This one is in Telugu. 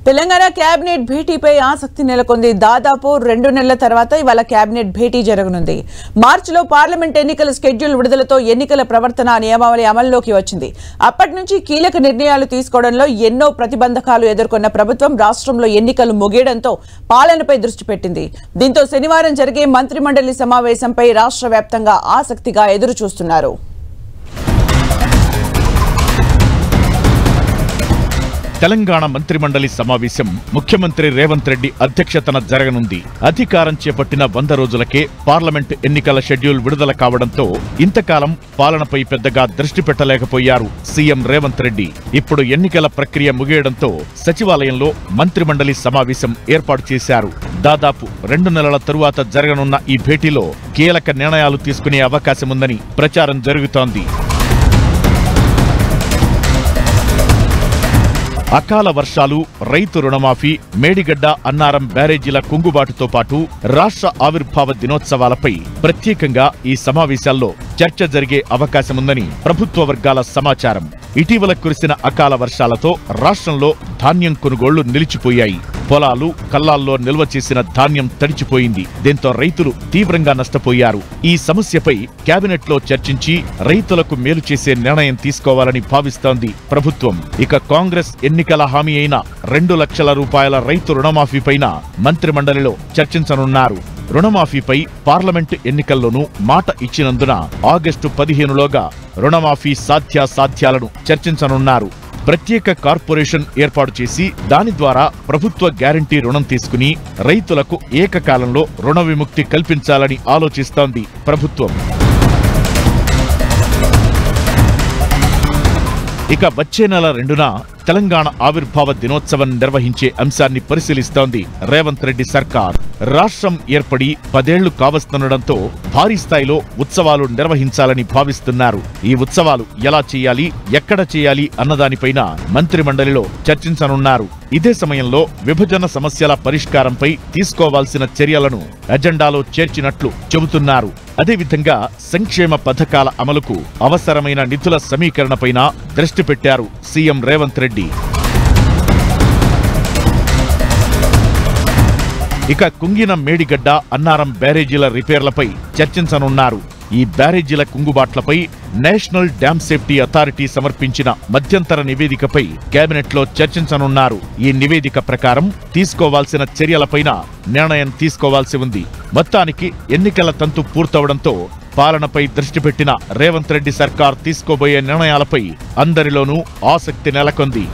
తెలంగాణ కేబినెట్ భేటీపై ఆసక్తి నెలకొంది. దాదాపు 2 నెలల తర్వాత ఇవాళ కేబినెట్ భేటీ జరగనుంది. మార్చిలో పార్లమెంట్ ఎన్నికల షెడ్యూల్ విడుదలతో ఎన్నికల ప్రవర్తన నియమావళి అమల్లోకి వచ్చింది. అప్పటి నుంచి కీలక నిర్ణయాలు తీసుకోవడంలో ఎన్నో ప్రతిబంధకాలు ఎదుర్కొన్న ప్రభుత్వం రాష్ట్రంలో ఎన్నికలు ముగియడంతో పాలనపై దృష్టి పెట్టింది. దీంతో శనివారం జరిగే మంత్రిమండలి సమావేశంపై రాష్ట్ర వ్యాప్తంగా ఆసక్తిగా ఎదురు చూస్తున్నారు. తెలంగాణ మంత్రిమండలి సమావేశం ముఖ్యమంత్రి రేవంత్ రెడ్డి అధ్యక్షతన జరగనుంది. అధికారం చేపట్టిన 100 రోజులకే పార్లమెంట్ ఎన్నికల షెడ్యూల్ విడుదల కావడంతో ఇంతకాలం పాలనపై పెద్దగా దృష్టి పెట్టలేకపోయారు సీఎం రేవంత్ రెడ్డి. ఇప్పుడు ఎన్నికల ప్రక్రియ ముగియడంతో సచివాలయంలో మంత్రిమండలి సమావేశం ఏర్పాటు చేశారు. దాదాపు 2 నెలల తరువాత జరగనున్న ఈ భేటీలో కీలక నిర్ణయాలు తీసుకునే అవకాశముందని ప్రచారం జరుగుతోంది. అకాల వర్షాలు, రైతు రుణమాఫీ, మేడిగడ్డ అన్నారం బ్యారేజీల కుంగుబాటుతో పాటు రాష్ట్ర ఆవిర్భావ దినోత్సవాలపై ప్రత్యేకంగా ఈ సమావేశాల్లో చర్చ జరిగే అవకాశముందని ప్రభుత్వ వర్గాల సమాచారం. ఇటీవల కురిసిన అకాల వర్షాలతో రాష్ట్రంలో ధాన్యం కొనుగోళ్లు నిలిచిపోయాయి. పొలాలు, కల్లాల్లో నిల్వ చేసిన ధాన్యం తడిచిపోయింది. దీంతో రైతులు తీవ్రంగా నష్టపోయారు. ఈ సమస్యపై కేబినెట్లో చర్చించి రైతులకు మేలు చేసే నిర్ణయం తీసుకోవాలని భావిస్తోంది ప్రభుత్వం. ఇక కాంగ్రెస్ ఎన్నికల హామీ అయిన 2 లక్షల రూపాయల రైతు రుణమాఫీపైన మంత్రిమండలిలో చర్చించనున్నారు. రుణమాఫీపై పార్లమెంటు ఎన్నికల్లోనూ మాట ఇచ్చినందున ఆగస్టు 15లోగా రుణమాఫీ సాధ్యాసాధ్యాలను చర్చించనున్నారు. ప్రత్యేక కార్పొరేషన్ ఏర్పాటు చేసి దాని ద్వారా ప్రభుత్వ గ్యారంటీ రుణం తీసుకుని రైతులకు ఏకకాలంలో రుణ విముక్తి కల్పించాలని ఆలోచిస్తోంది ప్రభుత్వం. ఇక వచ్చే నెల 2న తెలంగాణ ఆవిర్భావ దినోత్సవం నిర్వహించే అంశాన్ని పరిశీలిస్తోంది రేవంత్ రెడ్డి సర్కార్. రాష్ట్రం ఏర్పడి 10 ఏళ్లు కావస్తుండటంతో భారీ స్థాయిలో ఉత్సవాలు నిర్వహించాలని భావిస్తున్నారు. ఈ ఉత్సవాలు ఎలా చేయాలి, ఎక్కడ చేయాలి అన్నదానిపైన మంత్రిమండలిలో చర్చించనున్నారు. ఇదే సమయంలో విభజన సమస్యల పరిష్కారంపై తీసుకోవాల్సిన చర్యలను ఎజెండాలో చేర్చినట్లు చెబుతున్నారు. అదేవిధంగా సంక్షేమ పథకాల అమలుకు అవసరమైన నిధుల సమీకరణపైన దృష్టి పెట్టారు సీఎం రేవంత్ రెడ్డి. ఇక కుంగిన మేడిగడ్డ అన్నారం బ్యారేజీల రిపేర్లపై చర్చించనున్నారు. ఈ బ్యారేజీల కుంగుబాట్లపై నేషనల్ డ్యామ్ సేఫ్టీ అథారిటీ సమర్పించిన మధ్యంతర నివేదికపై కేబినెట్లో చర్చించనున్నారు. ఈ నివేదిక ప్రకారం తీసుకోవాల్సిన చర్యలపైన నిర్ణయం తీసుకోవాల్సి ఉంది. మొత్తానికి ఎన్నికల తంతు పూర్తవడంతో పాలనపై దృష్టి పెట్టిన రేవంత్ రెడ్డి సర్కార్ తీసుకోబోయే నిర్ణయాలపై అందరిలోనూ ఆసక్తి నెలకొంది.